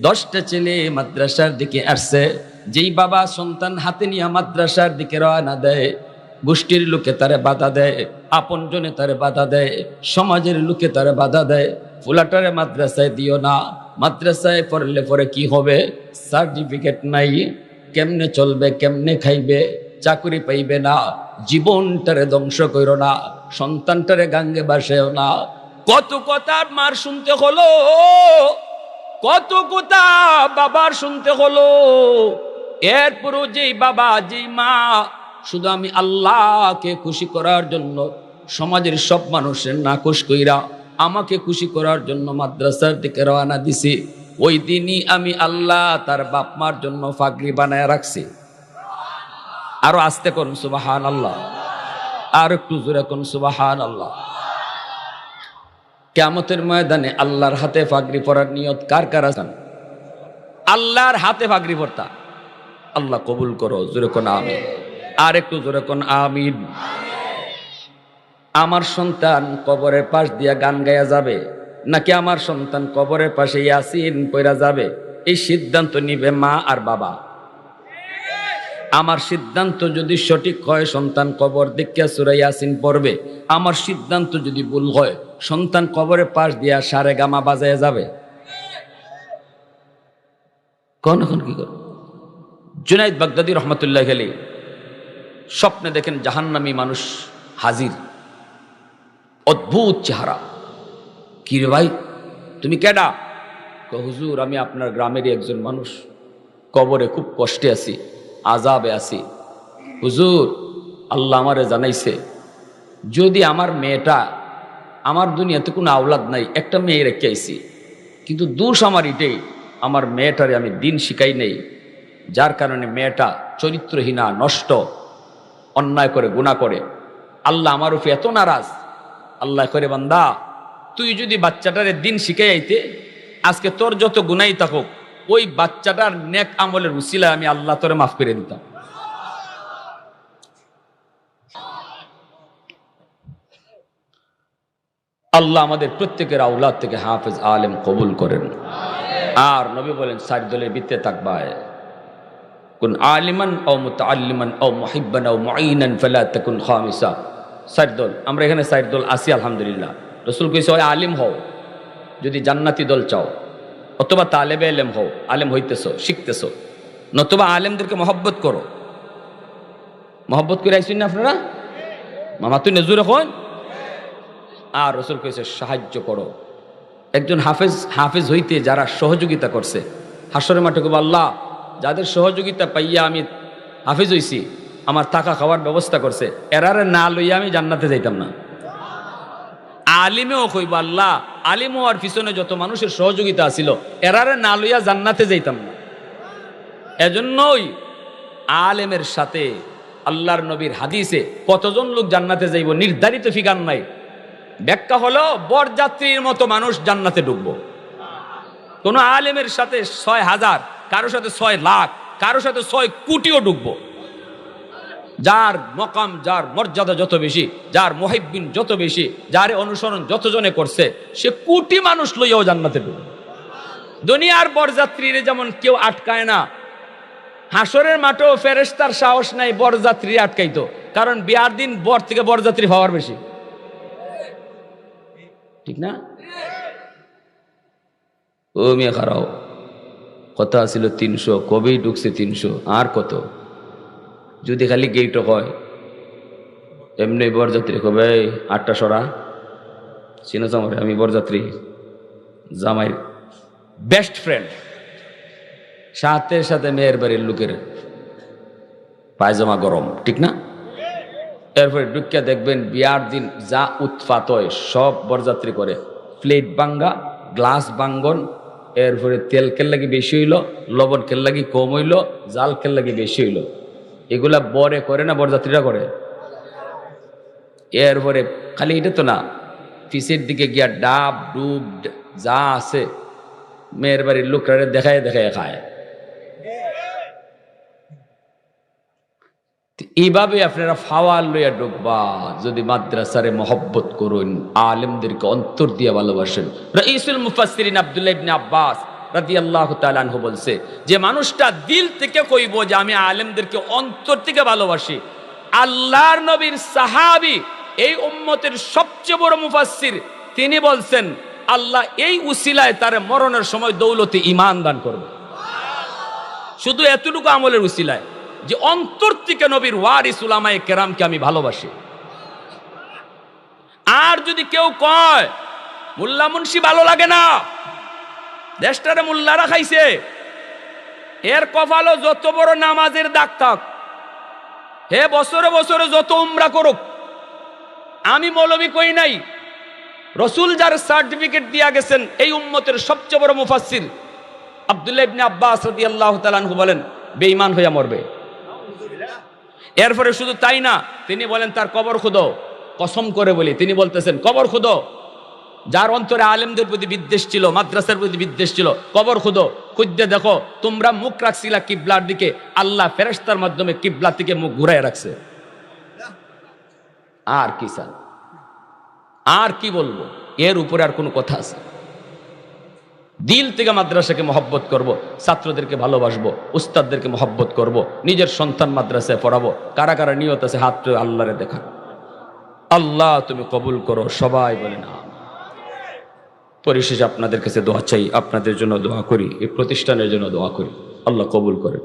10টা ছেলে মাদ্রাসার দিকে আসছে। যেই বাবা সন্তান হাতে নিয়ে মাদ্রাসার দিকে রওনা দেয়, গোষ্ঠীর লোকে তারে বাধা দেয়, আপনজনে তারে বাধা দেয়, সমাজের লোকে তারে বাধা দেয়, ফুলাটারে মাদ্রাসায় দিও না, মাদ্রাসায় পড়লে পরে কি হবে, সার্টিফিকেট নাই, কেমনে চলবে, কেমনে খাইবে, চাকরি পাইবে না, জীবনটারে ধ্বংস করো না, সন্তানটারে গাঙ্গে বাসেও না। কত কথা মার শুনতে হলো, কত কথা বাবার শুনতে হলো। এরপরও যেই বাবা যেই মা শুধু আমি আল্লাহকে খুশি করার জন্য সমাজের সব মানুষের নাকশ কইরা আমাকে খুশি করার জন্য মাদ্রাসার দিকে রওনা দিছি, ওই দিনই আমি আল্লাহ তার বাপ মার জন্য পাগড়ি বানায় রাখছি। আরো আস্তে করুন সুবহানাল্লাহ, আর একটু জোরে করুন সুবহানাল্লাহ। কিয়ামতের ময়দানে আল্লাহর হাতে পাগড়ি পরার নিয়ত কার কার আছেন? আল্লাহর হাতে পাগড়ি ভর্তা। আল্লাহ কবুল করো, জোরে কোন আমিন। আর একটু জোরে কোন আমিন। আমার সন্তান কবরের পাশ দিয়া গান গায়া যাবে নাকি আমার সন্তান কবরের পাশে ইয়াসিন পড়া যাবে, এই সিদ্ধান্ত নিবে মা আর বাবা। আমার সিদ্ধান্ত যদি সঠিক হয় সন্তান কবর দেখিয়া সূরা ইয়াসিন পড়বে, আমার সিদ্ধান্ত যদি ভুল হয় সন্তান কবরের পাশ দিয়া সারে গামা বাজায় যাবে। কোন এখন কি কর? জুনাইদ বাগদাদি রহমতুল্লাহ আলাইহি স্বপ্নে দেখেন জাহান্নামী মানুষ হাজির, অদ্ভুত চেহারা। কি রে ভাই, তুমি কেডা? হুজুর, আমি আপনার গ্রামেরই একজন মানুষ, কবরে খুব কষ্টে আছি, আযাবে আছি। হুজুর, আল্লাহ আমারে জানাইছে যদি আমার মেয়েটা, আমার দুনিয়াতে কোনো আওলাদ নাই, একটা মেয়ে রেখে আইছি, কিন্তু দোষ আমার এটাই, আমার মেয়েটারে আমি দিন শিখাই নেই, যার কারণে মেয়েটা চরিত্রহীনা, নষ্ট, অন্যায় করে, গুনাহ করে। আল্লাহ আমার উপরে এত নারাজ। আল্লাহ করে, বান্দা তুই যদি বাচ্চাটারে দিন শিখাই আইতে, আজকে তোর যত গুনাই থাকুক ওই বাচ্চাটার নেক আমলের উসিলায় আমি আল্লাহ তোরে মাফ করে দিতাম। আল্লাহ আমাদের প্রত্যেকের আওলাদ থেকে হাফেজ আলেম কবুল করেন। আর নবী বলেন 4 দলের ভিত্তিতে তাকবায়, কুন আলিমান আও মুতাআল্লিমান আও মুহিব্বান আও মুঈনান ফালা তাকুন খামিসা। 4 দল, আমরা এখানে 4 দল আছি আলহামদুলিল্লাহ। রাসূল কইছে হয় আলিম হও যদি জান্নাতি দল চাও, অথবা তালেবে ইলম হও, আলেম হইতেছো, শিখতেছো, নতুবা আলেমদেরকে মহব্বত করো। মহব্বত করে আইছেন না আপনারা? মামা তুই নজর এখন। আর রাসূল কইছে সাহায্য করো। একজন হাফেজ হইতে যারা সহযোগিতা করছে, হাসরের মাঠে কইব, আল্লাহ যাদের সহযোগিতা পাইয়া আমি হাফেজ হইছি, আমার থাকা খাওয়ার ব্যবস্থা করছে, এরারে না লইয়া আমি জান্নাতে যাইতাম না। আলিমেও কইব, আল্লাহ আলিম হওয়ার পিছনে যত মানুষের সহযোগিতা ছিল, এরারে না লইয়া জান্নাতে যাইতাম না। এজন্যই আলেমের সাথে আল্লাহর নবীর হাদিসে কতজন লোক জান্নাতে যাইব নির্ধারিত ফিগার নাই। ব্যাখ্যা হলো বরযাত্রীর মতো মানুষ জান্নাতে ঢুকবো। কোন আলেমের সাথে 6,000, কারো সাথে 6 লাখ, কারো সাথে 6 কোটিও ঢুকবো। যার মকাম, যার মর্যাদা যত বেশি, যার মুহিব্বিন যত বেশি, যার অনুসরণ যতজনে করছে, সে কোটি মানুষ লইয়াও জান্নাতে ঢুকবে। দুনিয়ার বরযাত্রীরে যেমন কেউ আটকায় না, হাসরের মাঠেও ফেরেশতার সাহস নাই বরযাত্রী আটকাইতো, কারণ বিয়ার দিন বর থেকে বরযাত্রী হওয়ার বেশি, ঠিক না? ও মিয়া খারাও, কথা ছিল 300, কবেই ঢুকছে 300, আর কত? যদি খালি গেইট হয় এমনি বরযাত্রী কবে 8টা সরা চিনো জামাই, আমি বরযাত্রী জামাই বেস্ট ফ্রেন্ড, সাথে সাথে মেয়ের বাড়ির লোকের পায়জামা গরম, ঠিক না? এরপরে ঢুকিয়া দেখবেন বিয়ার দিন যা উৎপাত হয় সব বরযাত্রী করে, প্লেট ভাঙ্গা, গ্লাস ভাঙ্গন, এরপরে তেল কেল্লাগি বেশি হইল, লবণ কেল্লাগি কম হইল, জাল কেল্লাগি বেশি হইল, এগুলা বরে করে না বরযাত্রীরা করে। এরপরে খালি এটা তো না, পিসের দিকে গিয়া ডাব ডুব যা আছে মেয়ের বাড়ির লোকরা দেখায় দেখায় খায়। এইভাবে আপনারা ফাওয়াল লইয়া ঢুকবা যদি মাদ্রাসারে মহব্বত করুন, আলেমদেরকে অন্তর দিয়ে ভালোবাসেন। রাইসুল মুফাসসিরিন আব্দুল্লাহ ইবনে আব্বাস রাদিয়াল্লাহু তাআলা আনহু বলছে, যে মানুষটা দিল থেকে কইব যে আমি আলেমদেরকে অন্তর থেকে ভালোবাসি, আল্লাহর নবীর সাহাবী, এই উম্মতের সবচেয়ে বড় মুফাসসির, তিনি বলছেন আল্লাহ এই উসিলায় তার মরণের সময় দৌলতে ঈমান দান করবে। শুধু এতটুকু আমলের উসিলায়, যে অন্তর থেকে নবীর ওয়ারিস উলামায়ে কেরামকে আমি ভালোবাসি। আর যদি কেউ কয় মোল্লা মুন্সি ভালো লাগে না, দেশটারে মোল্লারা খাইছে, এর কপালও যত বড় নামাজের দাগ থাক, হে বছরে বছরে যত উমরা করুক, আমি মৌলবি কই নাই, রসুল যার সার্টিফিকেট দিয়া গেছেন এই উম্মতের সবচেয়ে বড় মুফাসসির আব্দুল্লাহ ইবনে আব্বাস রাদিয়াল্লাহু তাআলা আনহু বলেন বেঈমান হইয়া মরবে। এরপরে শুধু তাই না, তিনি বলেন তার কবর খুদো, কসম করে বলি তিনি বলতেছেন কবর খুদো, যার অন্তরে আলেমদের প্রতি বিদ্বেষ ছিল, মাদ্রাসার প্রতি বিদ্বেষ ছিল, কবর খুদো, খুঁজতে দেখো, তোমরা মুখ রাখছিলা কিবলার দিকে, আল্লাহ ফেরেশতার মাধ্যমে কিবলা থেকে মুখ ঘুরায় রাখছে। আর কি চান, আর কি বলবো, এর উপরে আর কোনো কথা আছে? দিল থেকে মাদ্রাসাকে মহব্বত করব, ছাত্রদেরকে ভালোবাসবো, উস্তাদদেরকে মহব্বত করব, নিজের সন্তান মাদ্রাসায় পড়াবো। কারা কারা নিয়ত আছে হাত তুলে আল্লাহরে দেখা। আল্লাহ তুমি কবুল করো, সবাই বলে না। পরিশেষে আপনাদের কাছে দোয়া চাই, আপনাদের জন্য দোয়া করি, এই প্রতিষ্ঠানের জন্য দোয়া করি, আল্লাহ কবুল করে।